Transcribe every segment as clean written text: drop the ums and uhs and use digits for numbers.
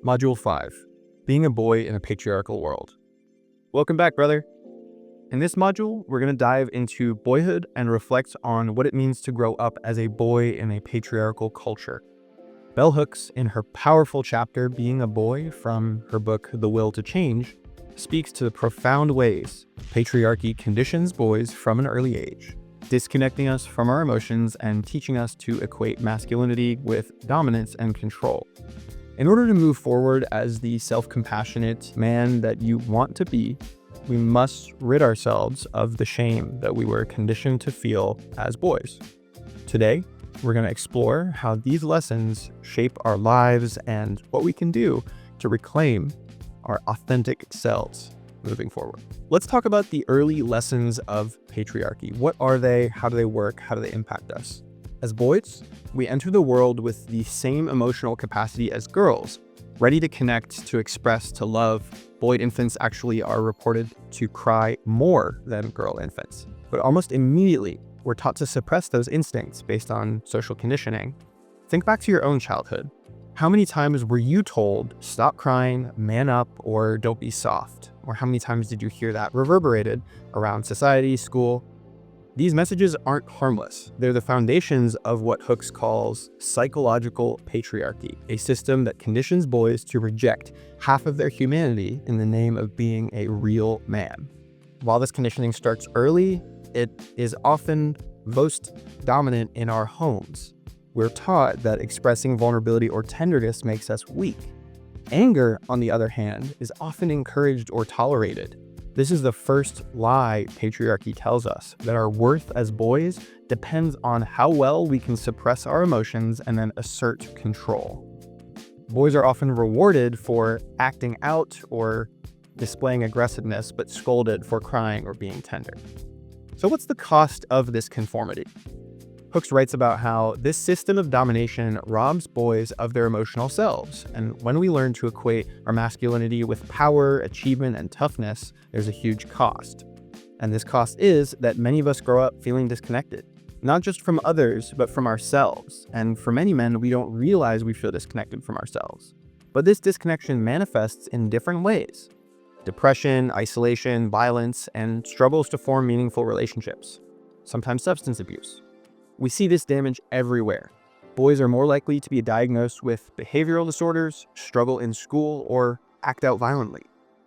Module 5, Being a Boy in a Patriarchal World. Welcome back, brother. In this module, we're going to dive into boyhood and reflect on what it means to grow up as a boy in a patriarchal culture. Bell Hooks, in her powerful chapter, Being a Boy, from her book, The Will to Change, speaks to the profound ways patriarchy conditions boys from an early age, disconnecting us from our emotions and teaching us to equate masculinity with dominance and control. In order to move forward as the self-compassionate man that you want to be, we must rid ourselves of the shame that we were conditioned to feel as boys. Today, we're going to explore how these lessons shape our lives and what we can do to reclaim our authentic selves moving forward. Let's talk about the early lessons of patriarchy. What are they? How do they work? How do they impact us? As boys, we enter the world with the same emotional capacity as girls, ready to connect, to express, to love. Boy infants actually are reported to cry more than girl infants. But almost immediately, we're taught to suppress those instincts based on social conditioning. Think back to your own childhood. How many times were you told, stop crying, man up, or don't be soft? Or how many times did you hear that reverberated around society, school? These messages aren't harmless. They're the foundations of what Hooks calls psychological patriarchy, a system that conditions boys to reject half of their humanity in the name of being a real man. While this conditioning starts early, it is often most dominant in our homes. We're taught that expressing vulnerability or tenderness makes us weak. Anger, on the other hand, is often encouraged or tolerated. This is the first lie patriarchy tells us, that our worth as boys depends on how well we can suppress our emotions and then assert control. Boys are often rewarded for acting out or displaying aggressiveness, but scolded for crying or being tender. So what's the cost of this conformity? Hooks writes about how this system of domination robs boys of their emotional selves, and when we learn to equate our masculinity with power, achievement, and toughness, there's a huge cost. And this cost is that many of us grow up feeling disconnected, not just from others, but from ourselves. And for many men, we don't realize we feel disconnected from ourselves. But this disconnection manifests in different ways: depression, isolation, violence, and struggles to form meaningful relationships, sometimes substance abuse. We see this damage everywhere. Boys are more likely to be diagnosed with behavioral disorders, struggle in school, or act out violently.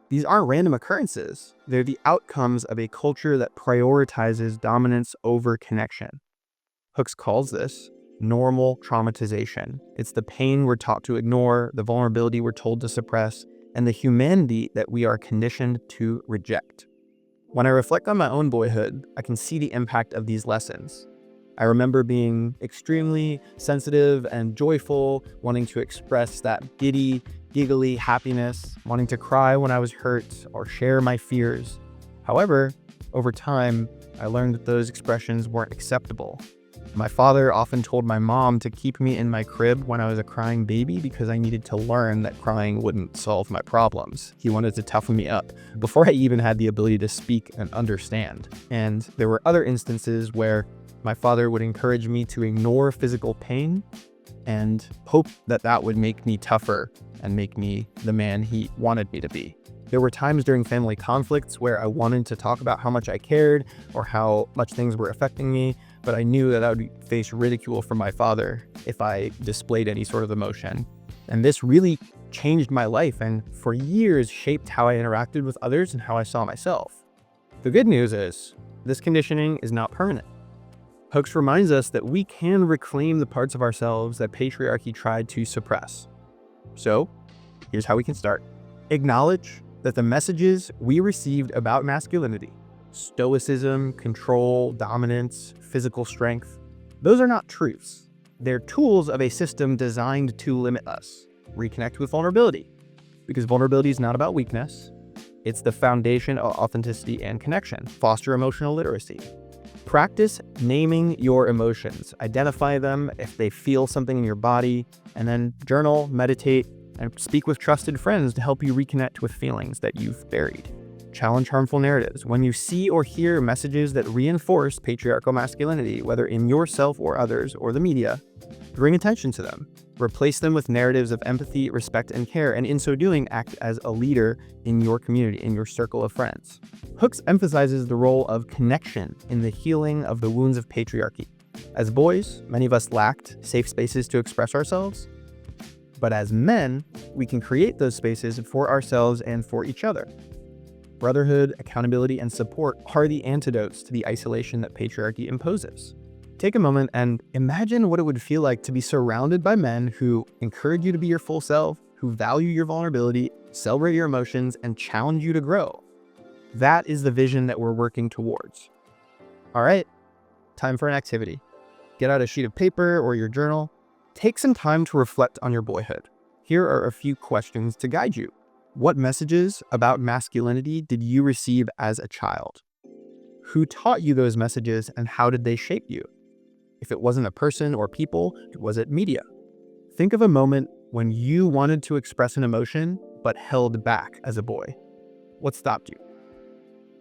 These aren't random occurrences. They're the outcomes of a culture that prioritizes dominance over connection. Hooks calls this normal traumatization. It's the pain we're taught to ignore, the vulnerability we're told to suppress, and the humanity that we are conditioned to reject. When I reflect on my own boyhood, I can see the impact of these lessons. I remember being extremely sensitive and joyful, wanting to express that giddy, giggly happiness, wanting to cry when I was hurt or share my fears. However, over time, I learned that those expressions weren't acceptable. My father often told my mom to keep me in my crib when I was a crying baby because I needed to learn that crying wouldn't solve my problems. He wanted to toughen me up before I even had the ability to speak and understand. And there were other instances where my father would encourage me to ignore physical pain and hope that that would make me tougher and make me the man he wanted me to be. There were times during family conflicts where I wanted to talk about how much I cared or how much things were affecting me, but I knew that I would face ridicule from my father if I displayed any sort of emotion. And this really changed my life and for years shaped how I interacted with others and how I saw myself. The good news is this conditioning is not permanent. Hooks reminds us that we can reclaim the parts of ourselves that patriarchy tried to suppress. So, here's how we can start. Acknowledge that the messages we received about masculinity, stoicism, control, dominance, physical strength, those are not truths. They're tools of a system designed to limit us. Reconnect with vulnerability, because vulnerability is not about weakness. It's the foundation of authenticity and connection. Foster emotional literacy. Practice naming your emotions. Identify them if they feel something in your body, and then journal, meditate, and speak with trusted friends to help you reconnect with feelings that you've buried. Challenge harmful narratives. When you see or hear messages that reinforce patriarchal masculinity, whether in yourself or others or the media, bring attention to them. Replace them with narratives of empathy, respect, and care, and in so doing, act as a leader in your community, in your circle of friends. Hooks emphasizes the role of connection in the healing of the wounds of patriarchy. As boys, many of us lacked safe spaces to express ourselves, but as men, we can create those spaces for ourselves and for each other. Brotherhood, accountability, and support are the antidotes to the isolation that patriarchy imposes. Take a moment and imagine what it would feel like to be surrounded by men who encourage you to be your full self, who value your vulnerability, celebrate your emotions, and challenge you to grow. That is the vision that we're working towards. All right, time for an activity. Get out a sheet of paper or your journal. Take some time to reflect on your boyhood. Here are a few questions to guide you. What messages about masculinity did you receive as a child? Who taught you those messages and how did they shape you? If it wasn't a person or people, was it media? Think of a moment when you wanted to express an emotion but held back as a boy. What stopped you?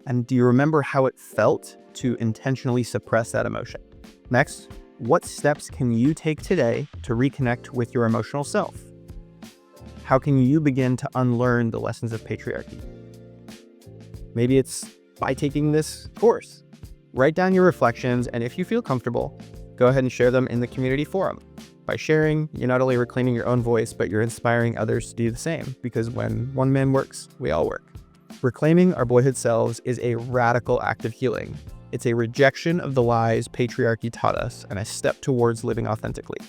And do you remember how it felt to intentionally suppress that emotion? Next, what steps can you take today to reconnect with your emotional self? How can you begin to unlearn the lessons of patriarchy? Maybe it's by taking this course. Write down your reflections, and if you feel comfortable, go ahead and share them in the community forum. By sharing, you're not only reclaiming your own voice, but you're inspiring others to do the same, because when one man works, we all work. Reclaiming our boyhood selves is a radical act of healing. It's a rejection of the lies patriarchy taught us and a step towards living authentically.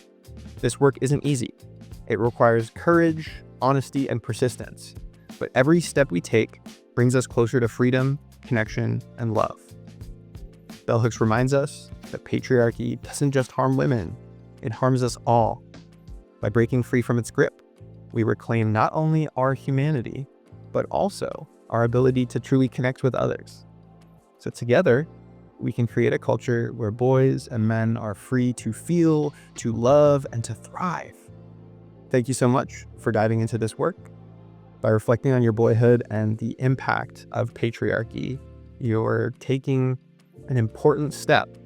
This work isn't easy. It requires courage, honesty, and persistence. But every step we take brings us closer to freedom, connection, and love. Bell Hooks reminds us that patriarchy doesn't just harm women, it harms us all. By breaking free from its grip, we reclaim not only our humanity, but also our ability to truly connect with others. So together, we can create a culture where boys and men are free to feel, to love, and to thrive. Thank you so much for diving into this work. By reflecting on your boyhood and the impact of patriarchy, you're taking an important step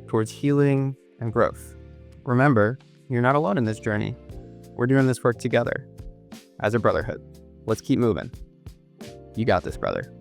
towards healing and growth. Remember, you're not alone in this journey. We're doing this work together as a brotherhood. Let's keep moving. You got this, brother.